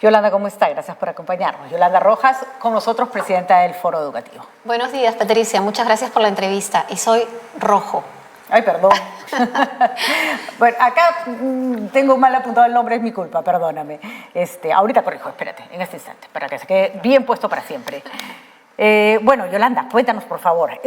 Yolanda, ¿cómo está? Gracias por acompañarnos. Yolanda Rojas, con nosotros, presidenta del Foro Educativo. Buenos días, Patricia. Muchas gracias por la entrevista. Y soy rojo. Ay, perdón. Bueno, acá tengo mal apuntado el nombre, es mi culpa, perdóname. Ahorita corrijo, espérate, en este instante, para que se quede bien puesto para siempre. Bueno, Yolanda, cuéntanos, por favor.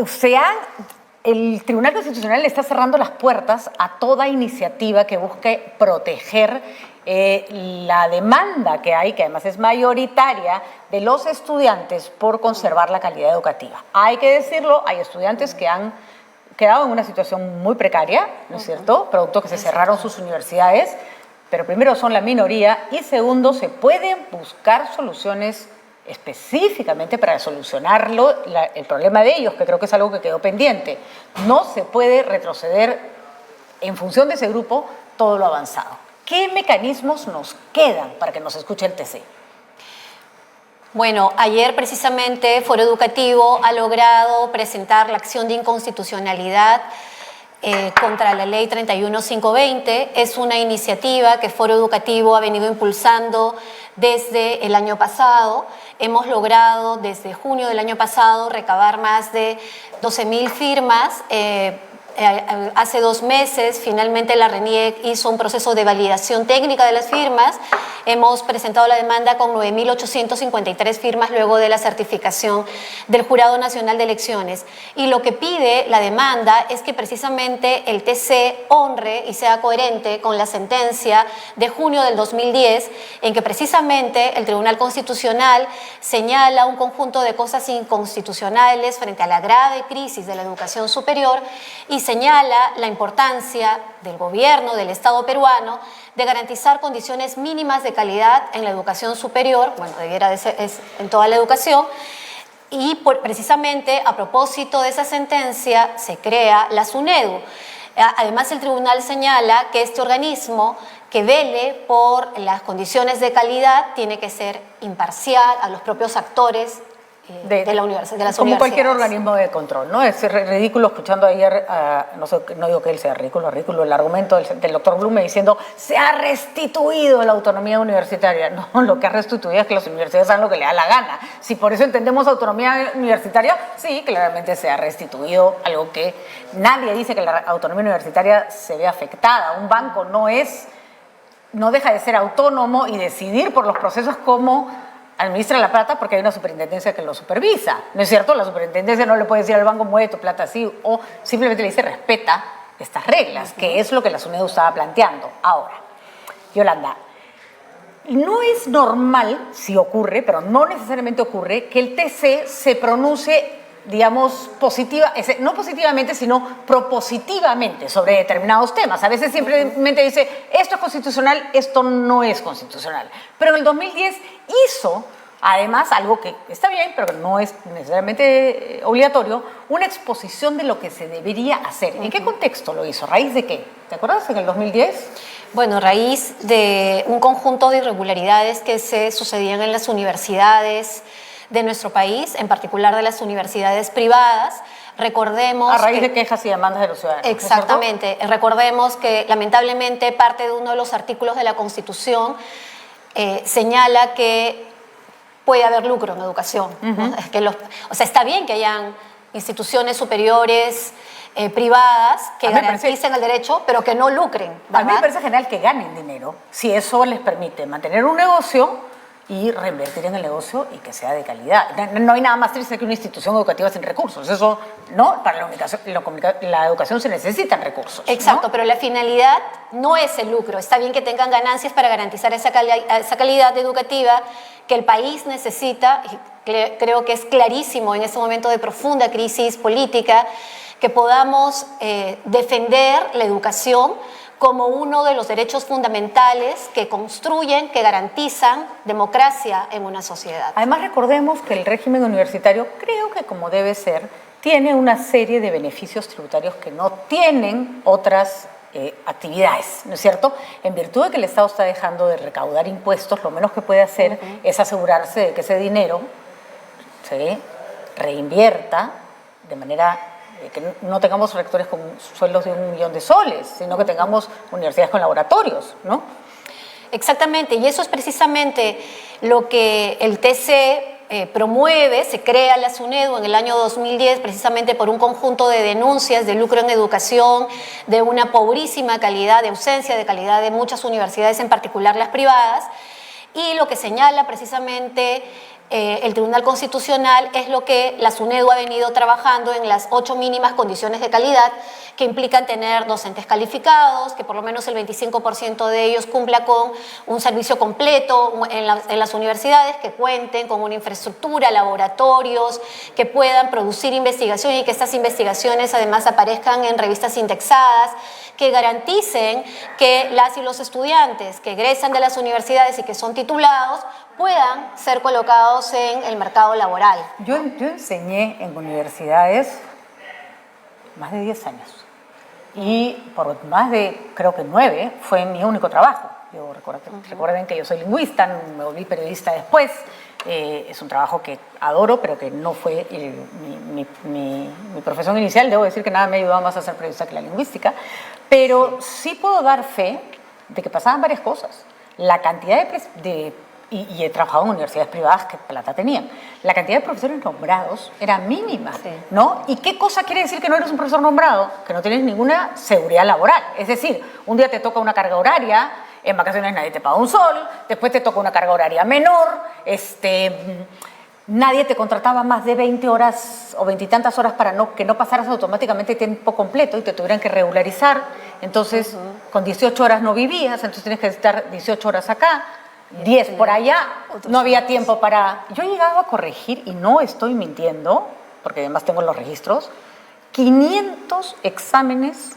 El Tribunal Constitucional le está cerrando las puertas a toda iniciativa que busque proteger la demanda que hay, que además es mayoritaria, de los estudiantes por conservar la calidad educativa. Hay que decirlo, hay estudiantes que han quedado en una situación muy precaria, ¿no es cierto? Producto que se cerraron sus universidades, pero primero son la minoría y segundo, se pueden buscar soluciones específicamente para solucionarlo, el problema de ellos, que creo que es algo que quedó pendiente. No se puede retroceder en función de ese grupo todo lo avanzado. ¿Qué mecanismos nos quedan para que nos escuche el TC? Bueno, ayer precisamente Foro Educativo ha logrado presentar la acción de inconstitucionalidad contra la Ley 31520. Es una iniciativa que Foro Educativo ha venido impulsando desde el año pasado. Hemos logrado desde junio del año pasado recabar más de 12.000 firmas. Hace 2 meses finalmente la RENIEC hizo un proceso de validación técnica de las firmas. Hemos presentado la demanda con 9.853 firmas luego de la certificación del Jurado Nacional de Elecciones. Y lo que pide la demanda es que precisamente el TC honre y sea coherente con la sentencia de junio del 2010, en que precisamente el Tribunal Constitucional señala un conjunto de cosas inconstitucionales frente a la grave crisis de la educación superior y señala la importancia del gobierno, del Estado peruano, de garantizar condiciones mínimas de calidad en la educación superior, bueno, debiera de ser en toda la educación, y precisamente a propósito de esa sentencia se crea la SUNEDU. Además, el tribunal señala que este organismo que vele por las condiciones de calidad tiene que ser imparcial a los propios actores de las universidades. Como cualquier organismo de control, ¿no? Es ridículo escuchando ayer, no digo que él sea ridículo el argumento del doctor Blume diciendo se ha restituido la autonomía universitaria. No, lo que ha restituido es que las universidades hagan lo que le da la gana. Si por eso entendemos autonomía universitaria, sí, claramente se ha restituido algo que nadie dice que la autonomía universitaria se ve afectada. Un banco no deja de ser autónomo y decidir por los procesos como administra la plata porque hay una superintendencia que lo supervisa, ¿no es cierto? La superintendencia no le puede decir al banco mueve tu plata así o simplemente le dice respeta estas reglas, que es lo que la SUNEDU estaba planteando. Ahora, Yolanda, no es normal, si ocurre, pero no necesariamente ocurre, que el TC se pronuncie, digamos, no positivamente, sino propositivamente sobre determinados temas. A veces simplemente dice, esto es constitucional, esto no es constitucional. Pero en el 2010 hizo, además, algo que está bien, pero no es necesariamente obligatorio, una exposición de lo que se debería hacer. ¿En qué contexto lo hizo? ¿A raíz de qué? ¿Te acuerdas en el 2010? Bueno, a raíz de un conjunto de irregularidades que se sucedían en las universidades de nuestro país, en particular de las universidades privadas. Recordemos a raíz de quejas y demandas de los ciudadanos. Exactamente. ¿No? Recordemos que lamentablemente parte de uno de los artículos de la Constitución señala que puede haber lucro en educación. ¿No? Es que está bien que hayan instituciones superiores privadas que garanticen el derecho, pero que no lucren, ¿verdad? A mí me parece genial que ganen dinero, si eso les permite mantener un negocio y reinvertir en el negocio y que sea de calidad. No hay nada más triste que una institución educativa sin recursos. Eso, ¿no? Para la educación se necesitan recursos. Exacto, ¿no? Pero la finalidad no es el lucro. Está bien que tengan ganancias para garantizar esa calidad educativa que el país necesita. Creo que es clarísimo en este momento de profunda crisis política que podamos defender la educación como uno de los derechos fundamentales que construyen, que garantizan democracia en una sociedad. Además, recordemos que el régimen universitario, creo que como debe ser, tiene una serie de beneficios tributarios que no tienen otras actividades, ¿no es cierto? En virtud de que el Estado está dejando de recaudar impuestos, lo menos que puede hacer es asegurarse de que ese dinero se reinvierta de manera que no tengamos rectores con sueldos de 1 millón de soles, sino que tengamos universidades con laboratorios, ¿no? exactamente, y eso es precisamente lo que el TC promueve. Se crea la SUNEDU en el año 2010 precisamente por un conjunto de denuncias de lucro en educación, de una pobrísima calidad, de ausencia de calidad de muchas universidades, en particular las privadas, y lo que señala precisamente el Tribunal Constitucional es lo que la SUNEDU ha venido trabajando en las 8 mínimas condiciones de calidad, que implican tener docentes calificados, que por lo menos el 25% de ellos cumpla con un servicio completo en las universidades, que cuenten con una infraestructura, laboratorios, que puedan producir investigación y que estas investigaciones además aparezcan en revistas indexadas, que garanticen que las y los estudiantes que egresan de las universidades y que son titulados puedan ser colocados en el mercado laboral. Yo enseñé en universidades más de 10 años y por más de, creo que 9, fue mi único trabajo. Recuerden que yo soy lingüista, me volví periodista después. Es un trabajo que adoro, pero que no fue mi profesión inicial. Debo decir que nada me ha ayudado más a ser periodista que la lingüística, pero sí puedo dar fe de que pasaban varias cosas. La cantidad y he trabajado en universidades privadas que plata tenían. La cantidad de profesores nombrados era mínima, ¿no? ¿Y qué cosa quiere decir que no eres un profesor nombrado? Que no tienes ninguna seguridad laboral. Es decir, un día te toca una carga horaria, en vacaciones nadie te paga un sol, después te toca una carga horaria menor, nadie te contrataba más de 20 horas o 20 y tantas horas para que no pasaras automáticamente tiempo completo y te tuvieran que regularizar. Entonces, con 18 horas no vivías, entonces tienes que estar 18 horas acá, 10 por allá, no había tiempo para... Yo he llegado a corregir, y no estoy mintiendo, porque además tengo los registros, 500 exámenes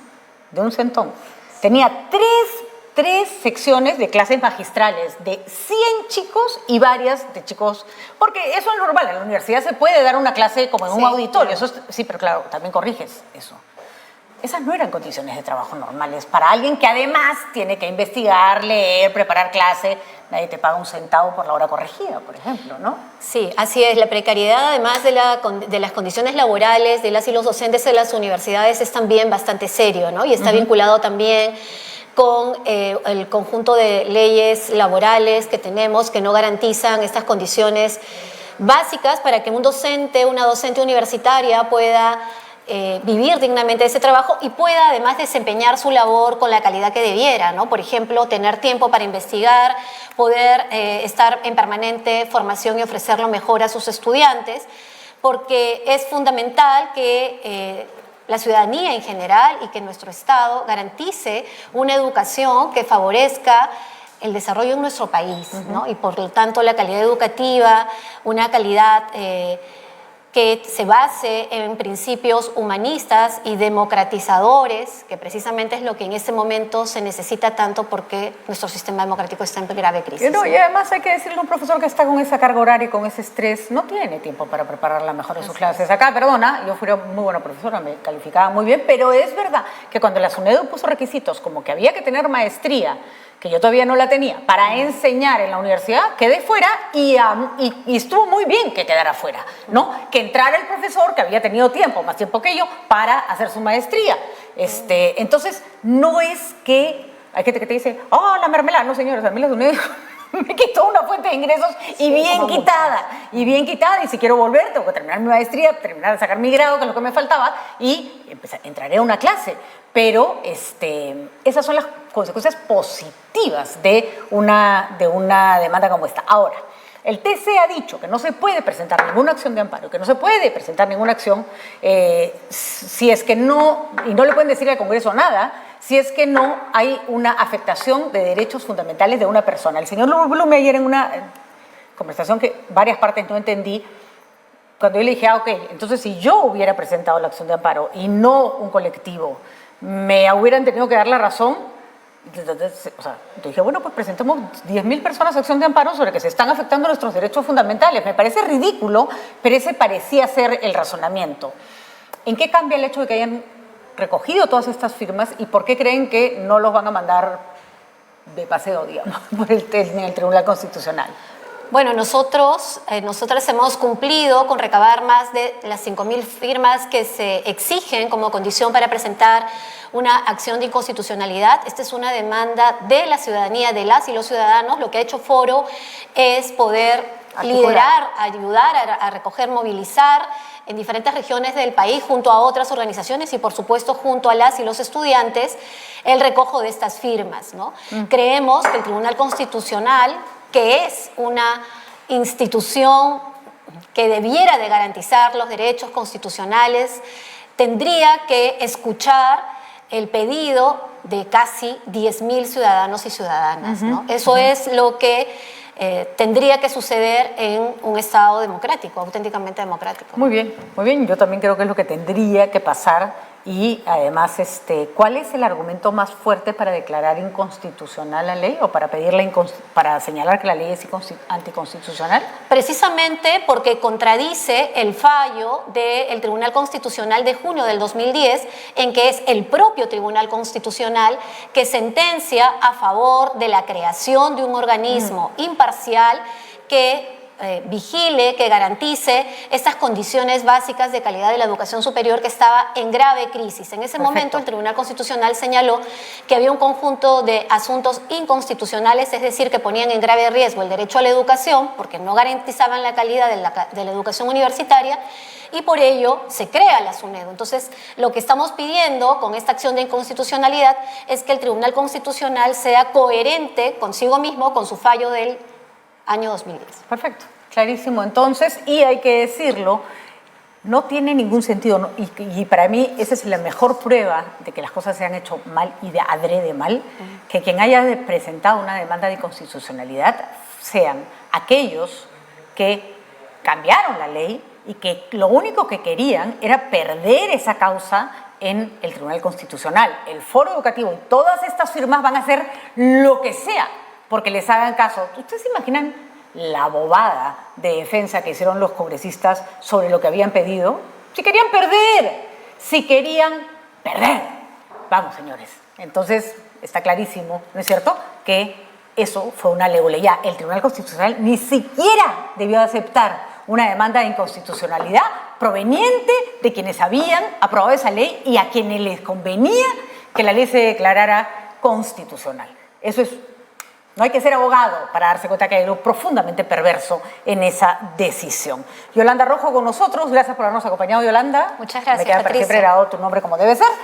de un centón. Tenía tres secciones de clases magistrales de 100 chicos y varias de chicos, porque eso es normal, en la universidad se puede dar una clase como en un auditorio, claro. Sí, pero claro, también corriges eso. Esas no eran condiciones de trabajo normales para alguien que además tiene que investigar, leer, preparar clase. Nadie te paga un centavo por la hora corregida, por ejemplo, ¿no? Sí, así es. La precariedad, además de las condiciones laborales de las y los docentes de las universidades, es también bastante serio, ¿no? Y está vinculado también con el conjunto de leyes laborales que tenemos que no garantizan estas condiciones básicas para que un docente, una docente universitaria pueda vivir dignamente de ese trabajo y pueda además desempeñar su labor con la calidad que debiera, ¿no? Por ejemplo, tener tiempo para investigar, poder estar en permanente formación y ofrecer lo mejor a sus estudiantes, porque es fundamental que la ciudadanía en general y que nuestro Estado garantice una educación que favorezca el desarrollo en nuestro país, ¿no? Y por lo tanto la calidad educativa, una calidad que se base en principios humanistas y democratizadores, que precisamente es lo que en este momento se necesita tanto porque nuestro sistema democrático está en grave crisis. No, y además hay que decirle a un profesor que está con esa carga horaria y con ese estrés, no tiene tiempo para preparar la mejor de sus clases. Acá, perdona, yo fui muy buena profesora, me calificaba muy bien, pero es verdad que cuando la SUNEDU puso requisitos como que había que tener maestría, que yo todavía no la tenía, para enseñar en la universidad, quedé fuera y estuvo muy bien que quedara fuera, ¿no? Que entrara el profesor que había tenido tiempo, más tiempo que yo, para hacer su maestría. Entonces, no es que hay gente que te dice, la mermelada, no señores, a mí la SUNEDU me quitó una fuente de ingresos y bien quitada, y si quiero volver tengo que terminar mi maestría, terminar de sacar mi grado, que es lo que me faltaba, y entraré a una clase. Pero esas son las consecuencias positivas de una demanda como esta. Ahora, el TC ha dicho que no se puede presentar ninguna acción de amparo, que no se puede presentar ninguna acción si es que no, y no le pueden decir al Congreso nada, si es que no hay una afectación de derechos fundamentales de una persona. El señor Blume ayer en una conversación que varias partes no entendí, cuando yo le dije, ok, entonces si yo hubiera presentado la acción de amparo y no un colectivo, me hubieran tenido que dar la razón. O sea, dije, bueno, pues presentemos 10.000 personas acción de amparo sobre que se están afectando nuestros derechos fundamentales. Me parece ridículo, pero ese parecía ser el razonamiento. ¿En qué cambia el hecho de que hayan recogido todas estas firmas y por qué creen que no los van a mandar de paseo, digamos, en el Tribunal Constitucional? Bueno, nosotras hemos cumplido con recabar más de las 5.000 firmas que se exigen como condición para presentar una acción de inconstitucionalidad. Esta es una demanda de la ciudadanía, de las y los ciudadanos. Lo que ha hecho Foro es poder liderar, ayudar a recoger, movilizar en diferentes regiones del país junto a otras organizaciones y por supuesto junto a las y los estudiantes el recojo de estas firmas, ¿no? Creemos que el Tribunal Constitucional, que es una institución que debiera de garantizar los derechos constitucionales, tendría que escuchar el pedido de casi 10.000 ciudadanos y ciudadanas, ¿no? Eso es lo que tendría que suceder en un Estado democrático, auténticamente democrático. Muy bien. Yo también creo que es lo que tendría que pasar. Y además, ¿cuál es el argumento más fuerte para declarar inconstitucional la ley o para para señalar que la ley es anticonstitucional? Precisamente porque contradice el fallo del Tribunal Constitucional de junio del 2010, en que es el propio Tribunal Constitucional que sentencia a favor de la creación de un organismo imparcial que vigile, que garantice estas condiciones básicas de calidad de la educación superior que estaba en grave crisis. En ese momento el Tribunal Constitucional señaló que había un conjunto de asuntos inconstitucionales, es decir, que ponían en grave riesgo el derecho a la educación porque no garantizaban la calidad de la educación universitaria y por ello se crea la SUNEDU. Entonces, lo que estamos pidiendo con esta acción de inconstitucionalidad es que el Tribunal Constitucional sea coherente consigo mismo con su fallo del año 2010. Perfecto, clarísimo entonces, y hay que decirlo, no tiene ningún sentido, ¿no? Y para mí esa es la mejor prueba de que las cosas se han hecho mal y de adrede mal, que quien haya presentado una demanda de inconstitucionalidad sean aquellos que cambiaron la ley y que lo único que querían era perder esa causa en el Tribunal Constitucional. El Foro Educativo y todas estas firmas van a hacer lo que sea porque les hagan caso. ¿Ustedes se imaginan la bobada de defensa que hicieron los congresistas sobre lo que habían pedido? Si querían perder. Vamos, señores. Entonces, está clarísimo, ¿no es cierto?, que eso fue una leguleya. El Tribunal Constitucional ni siquiera debió aceptar una demanda de inconstitucionalidad proveniente de quienes habían aprobado esa ley y a quienes les convenía que la ley se declarara constitucional. Eso es. No hay que ser abogado para darse cuenta que hay algo profundamente perverso en esa decisión. Yolanda Rojo con nosotros. Gracias por habernos acompañado, Yolanda. Muchas gracias, Me queda para siempre grabado tu nombre como debe ser.